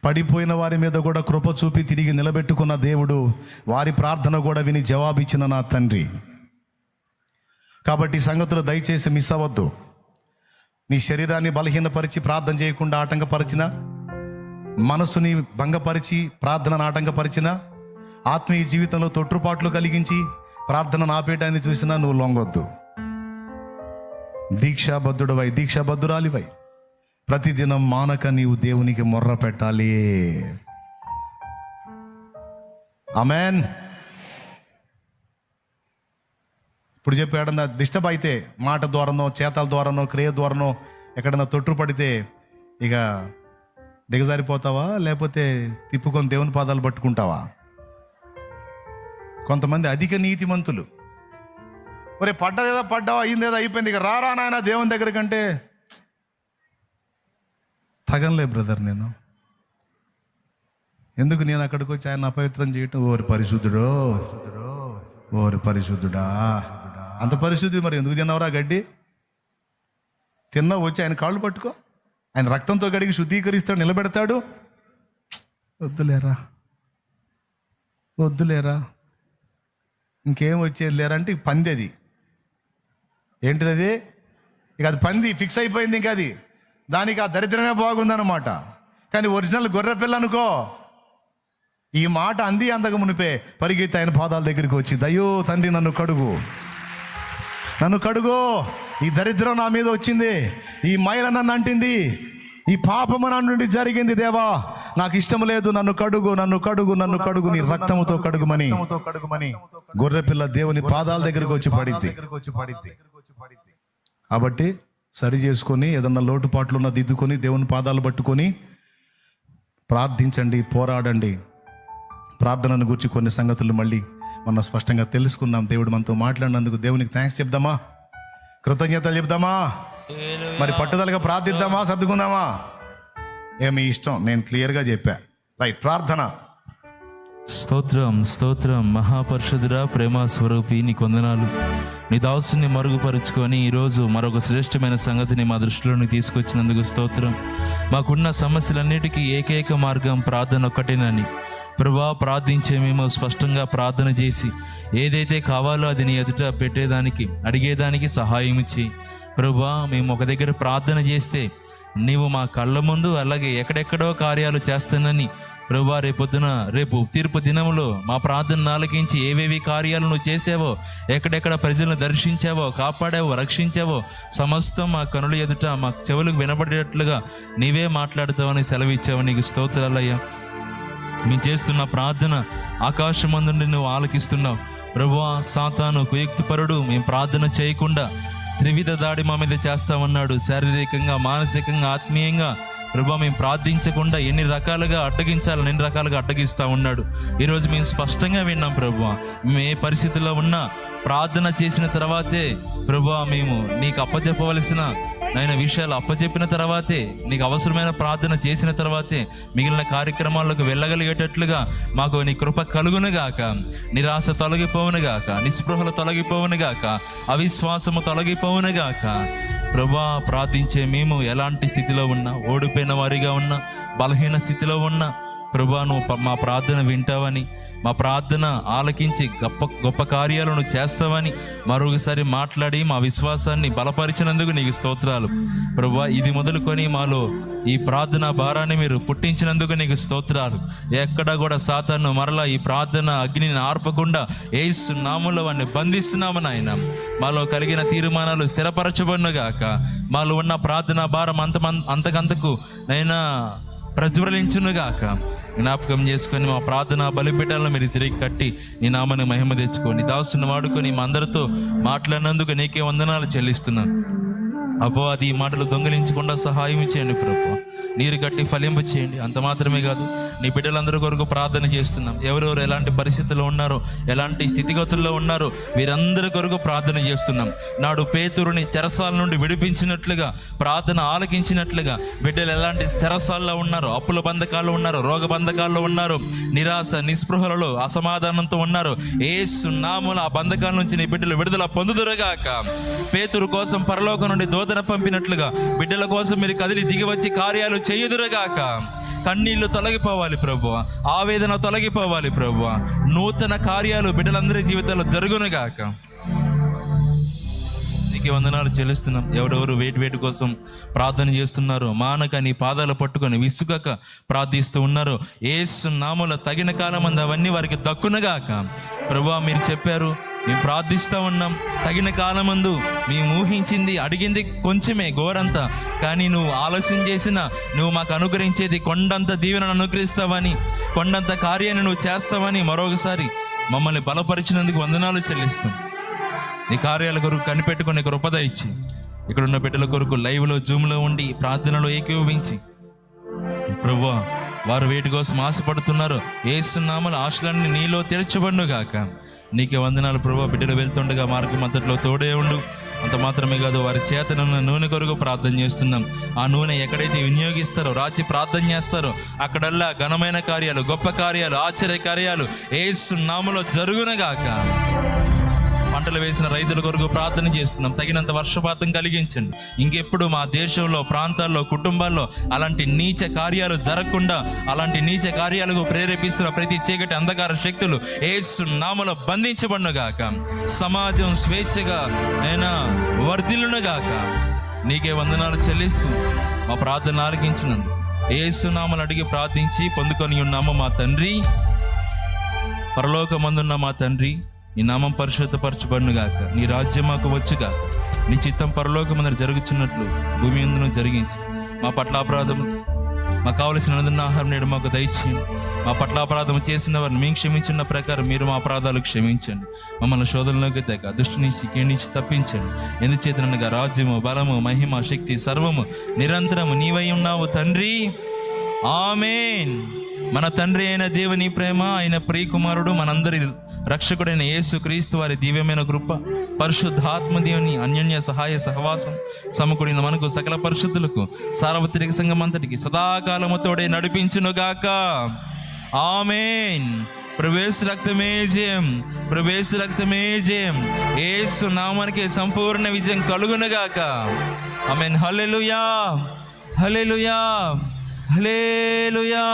పడిపోయిన వారి మీద కూడా కృప చూపి తిరిగి నిలబెట్టుకున్న దేవుడు, వారి ప్రార్థన కూడా విని జవాబిచ్చిన నా తండ్రి. కాబట్టి సంగతులు దయచేసి మిస్ అవ్వద్దు. నీ శరీరాన్ని బలహీనపరిచి ప్రార్థన చేయకుండా ఆటంకపరిచిన, మనసుని భంగపరిచి ప్రార్థనను ఆటంకపరిచిన, ఆత్మీయ జీవితంలో తొట్టుపాట్లు కలిగించి ప్రార్థనను ఆపేయడాన్ని చూసినా నువ్వు లొంగొద్దు. దీక్షాబద్ధురాలివై ప్రతిదినం మానక నీవు దేవునికి మొర్ర పెట్టాలి. ఆమెన్. ఇప్పుడు చెప్పాడన్నా డిస్టర్బ్ అయితే, మాట ద్వారానో చేతల ద్వారానో క్రియ ద్వారానో ఎక్కడన్నా తొట్టుపడితే ఇక దిగజారిపోతావా, లేకపోతే తిప్పుకొని దేవుని పాదాలు పట్టుకుంటావా? కొంతమంది అధిక నీతిమంతులు, ఒరే పడ్డావా, అయిందేదో అయిపోయింది, ఇక రారా నాయన దేవుని దగ్గర కంటే తగలే బ్రదర్. నేను ఎందుకు నేను అక్కడికి వచ్చి ఆయన అపవిత్రం చేయటం? ఓరి పరిశుద్ధుడా, అంత పరిశుద్ధి మరి ఎందుకు తిన్నావురా గడ్డి? తిన్నావు, వచ్చి ఆయన కాళ్ళు పట్టుకో, ఆయన రక్తంతో గడిగి శుద్ధీకరిస్తాడు, నిలబెడతాడు. వద్దులేరా ఇంకేం వచ్చేది లేరా అంటే పంది. అది ఏంటిది? అది ఇక అది పంది ఫిక్స్ అయిపోయింది. ఇంకా అది దానికి ఆ దరిద్రమే బాగుందన్నమాట. కానీ ఒరిజినల్ గొర్రె పిల్ల అనుకో, ఈ మాట అంది అందక మునిపే పరిగెత్తి ఆయన పాదాల దగ్గరికి వచ్చి, దయ్యో తండ్రి నన్ను కడుగు, ఈ దరిద్రం నా మీద వచ్చింది, ఈ మైల నన్ను అంటింది, ఈ పాపము నా నుండి జరిగింది, దేవా నాకు ఇష్టం లేదు, నన్ను కడుగు నీ రక్తముతో కడుగుమని గొర్రె పిల్ల దేవుని పాదాల దగ్గరికి వచ్చి పడిద్ది. కాబట్టి సరి చేసుకొని, ఏదన్నా లోటుపాట్లు ఉన్న దిద్దుకొని దేవుని పాదాలు పట్టుకొని ప్రార్థించండి, పోరాడండి. ప్రార్థనను గురించి కొన్ని సంగతులు మళ్ళీ మనం స్పష్టంగా తెలుసుకుందాం. దేవుడు మనతో మాట్లాడినందుకు దేవునికి థ్యాంక్స్ చెప్దామా, కృతజ్ఞతలు చెప్దామా, మరి పట్టుదలగా ప్రార్థిద్దామా, సర్దుకుందామా? ఏమి ఇష్టం, నేను క్లియర్గా చెప్పా. రైట్, ప్రార్థన. స్తోత్రం మహాపరిషుద్ధుడా, ప్రేమ స్వరూపి, నీ కొందనాలు. నీ దాసుని మరుగుపరుచుకొని ఈరోజు మరొక శ్రేష్టమైన సంగతిని మా దృష్టిలోకి తీసుకొచ్చినందుకు స్తోత్రం. మాకున్న సమస్యలన్నిటికీ ఏకైక మార్గం ప్రార్థన ఒక్కటేనని ప్రభువా, ప్రార్థించే మేము స్పష్టంగా ప్రార్థన చేసి ఏదైతే కావాలో అది నీ ఎదుట పెట్టేదానికి, అడిగేదానికి సహాయం చేయి ప్రభువా. మేము ఒక దగ్గర ప్రార్థన చేస్తే నీవు మా కళ్ళ ముందు అలాగే ఎక్కడెక్కడో కార్యాలు చేస్తానని ప్రభువా, రేపు తీర్పు దినంలో మా ప్రార్థన ఆలకించి ఏవేవి కార్యాలు నువ్వు చేసావో, ఎక్కడెక్కడ ప్రజలను దర్శించావో, కాపాడావో, రక్షించావో సమస్తం మా కనుల ఎదుట మా చెవులకు వినబడేటట్లుగా నీవే మాట్లాడతావని సెలవిచ్చావు. నీకు స్తోత్రాలయ్యా. మేము చేస్తున్న ప్రార్థన ఆకాశమందు నుండి నువ్వు ఆలకిస్తున్నావు ప్రభువా. సాతాను కుయుక్తిపరుడు మేము ప్రార్థన చేయకుండా త్రివిధ దాడి మా మీద చేస్తామన్నాడు. శారీరకంగా, మానసికంగా, ఆత్మీయంగా ప్రభువా మేము ప్రార్థించకుండా ఎన్ని రకాలుగా అడ్డగిస్తూ ఉన్నాడు. ఈరోజు మేము స్పష్టంగా విన్నాం ప్రభువా, మేము ఏ పరిస్థితిలో ఉన్నా ప్రార్థన చేసిన తర్వాతే ప్రభువా, మేము నీకు అప్పచెప్పవలసిన విషయాలు అప్పచెప్పిన తర్వాతే, నీకు అవసరమైన ప్రార్థన చేసిన తర్వాతే మిగిలిన కార్యక్రమాలకు వెళ్ళగలిగేటట్లుగా మాకు నీ కృప కలుగునుగాక. నిరాశ తొలగిపోవునుగాక, నిస్పృహలు తొలగిపోవునుగాక, అవిశ్వాసము తొలగిపోవునుగాక. ప్రభువా, ప్రార్థించే మేము ఎలాంటి స్థితిలో ఉన్నా, ఓడిపోయిన వారిగా ఉన్నా, బలహీన స్థితిలో ఉన్నా ప్రభువా, నువ్వు మా ప్రార్థన వింటావని, మా ప్రార్థన ఆలకించి గొప్ప కార్యాలను చేస్తావని మరొకసారి మాట్లాడి మా విశ్వాసాన్ని బలపరిచినందుకు నీకు స్తోత్రాలు ప్రభువా. ఇది మొదలుకొని మాలో ఈ ప్రార్థన భారాన్ని మీరు పుట్టించినందుకు నీకు స్తోత్రాలు. ఎక్కడా కూడా సాతాను మరలా ఈ ప్రార్థన అగ్నిని ఆర్పకుండా యేసు నామములో వారిని బంధిస్తున్నాము నాయన. మాలో కలిగిన తీర్మానాలు స్థిరపరచబడునుగాక. మాలో ఉన్న ప్రార్థన భారం అంతకంతకు నైనా ప్రజ్వలించునుగాక. జ్ఞాపకం చేసుకొని మా ప్రార్థన బలిపీఠాలను మీరు తిరిగి కట్టి నీ నామాన్ని మహిమ తెచ్చుకొని దాసుని వాడుకొని మా అందరితో మాట్లాడినందుకు నీకే వందనాలు చెల్లిస్తున్నాను. అపవాది ఈ మాటలు దొంగిలించకుండా సహాయం చేయండి ప్రభు. నీరు కట్టి ఫలింప చేయండి. అంత మాత్రమే కాదు, నీ బిడ్డలందరి కొరకు ప్రార్థన చేస్తున్నాం. ఎవరెవరు ఎలాంటి పరిస్థితుల్లో ఉన్నారో, ఎలాంటి స్థితిగతుల్లో ఉన్నారో వీరందరి కొరకు ప్రార్థన చేస్తున్నాం. నాడు పేతురుని చెరసాల నుండి విడిపించినట్లుగా, ప్రార్థన ఆలకించినట్లుగా బిడ్డలు ఎలాంటి చెరసాల్లో ఉన్నారో, అప్పుల బంధకాల్లో ఉన్నారో, రోగ బంధకాల్లో ఉన్నారో, నిరాశ నిస్పృహలలో అసమాధానంతో ఉన్నారో, యేసు నామములో ఆ బంధకాల నుంచి నీ బిడ్డలు విడుదల పొందుదురుగాక. పేతురు కోసం పరలోకం నుండి దూతను పంపినట్లుగా బిడ్డల కోసం మీరు కదిలి దిగివచ్చి కార్యాలు చేయుదురుగాక. కన్నీళ్లు తొలగిపోవాలి ప్రభువా, ఆవేదన తొలగిపోవాలి ప్రభువా. నూతన కార్యాలు బిడ్డలందరి జీవితాల్లో జరుగునుగాక. నీకు వందనాలు చెల్లిస్తున్నాం. ఎవరెవరు వేటి కోసం ప్రార్థన చేస్తున్నారో, మానక నీ పాదాలు పట్టుకొని విసుగక ప్రార్థిస్తూ ఉన్నారో, యేసు నామములో తగిన కాలం అందు అవన్నీ వారికి దక్కునగాక. ప్రభువా, మీరు చెప్పారు, మేము ప్రార్థిస్తూ ఉన్నాం, తగిన కాలమందు మేము ఊహించింది అడిగింది కొంచెమే ఘోరంతా, కానీ నువ్వు ఆలస్యం చేసినా నువ్వు మాకు అనుగ్రహించేది కొండంత దీవెనను అనుగ్రహిస్తావని, కొండంత కార్యాన్ని నువ్వు చేస్తావని మరొకసారి మమ్మల్ని బలపరిచినందుకు వందనాలు చెల్లిస్తాం. నీ కార్యాల కొరకు కనిపెట్టుకుని కృపద ఇచ్చి, ఇక్కడున్న బిడ్డల కొరకు లైవ్లో జూమ్లో ఉండి ప్రార్థనలో ఏకీభవించి ప్రభువా, వారు వేటి కోసం ఆశపడుతున్నారు, యేసు నామములో ఆశలన్నీ నీలో తెరచబడునుగాక. నీకే వందనాలు ప్రభువా. బిడ్డలు వెళ్తుండగా మార్గం అంతట్లో తోడే ఉండు. అంత మాత్రమే కాదు, వారి చేతనున్న నూనె కొరకు ప్రార్థన చేస్తున్నాం. ఆ నూనె ఎక్కడైతే వినియోగిస్తారో, రాచి ప్రార్థన చేస్తారో అక్కడల్లా ఘనమైన కార్యాలు, గొప్ప కార్యాలు, ఆశ్చర్య కార్యాలు యేసు నామములో జరుగునుగాక. పంటలు వేసిన రైతుల కొరకు ప్రార్థన చేస్తున్నాం. తగినంత వర్షపాతం కలిగించండి. ఇంకెప్పుడు మా దేశంలో, ప్రాంతాల్లో, కుటుంబాల్లో అలాంటి నీచ కార్యాలు జరగకుండా, అలాంటి నీచ కార్యాలకు ప్రేరేపిస్తున్న ప్రతి చీకటి అంధకార శక్తులు యేసు నామములో బంధించబడునుగాక. సమాజం స్వేచ్ఛగా అయినా వర్ధిల్లునుగాక. నీకే వందనాలు చెల్లిస్తూ మా ప్రార్థన ఆలకించినందుకు యేసు నామములో అడిగి ప్రార్థించి పొందుకొని ఉన్నాము మా తండ్రి. పరలోకమందున్న మా తండ్రి, నీ నామం పరిశుద్ధపరచబడునుగాక. నీ రాజ్యం మాకు వచ్చుగాక. నీ చిత్తం పరలోకమందు జరుగుచున్నట్లు భూమి యందును జరిగించి, మా పట్ల అపరాధం మాకు కావలసిన అనుదిన ఆహారం నేడు మాకు దయచేయండి. మా పట్ల అపరాధం చేసిన వారిని మేము క్షమించిన ప్రకారం మీరు మా అపరాధాలు క్షమించండి. మమ్మల్ని శోధనలోకి తెగ దుష్టు నుంచి కీడించి తప్పించండి. ఎందుచేతనగా రాజ్యము, బలము, మహిమ, శక్తి సర్వము నిరంతరము నీవై ఉన్నావు తండ్రి. ఆమేన్. మన తండ్రి అయిన దేవుని ప్రేమ, ఆయన ప్రియకుమారుడు, మనందరి రక్షకుడైన యేసు క్రీస్తు వారి దివ్యమైన కృప, పరిశుద్ధాత్మ దేవుని అన్యోన్య సహాయ సహవాసం సమకూడిన మనకు సకల పరిశుద్ధులకు సార్వత్రిక సంఘం అంతటికి సదాకాలము తోడే నడిపించునుగాక. ఆమేన్. ప్రవేశ రక్తమే జయం, ప్రవేశ రక్తమే జయం. యేసు నామానికి సంపూర్ణ విజయం కలుగునుగాక. ఆమేన్. హల్లెలూయా, హల్లెలూయా, హల్లెలూయా.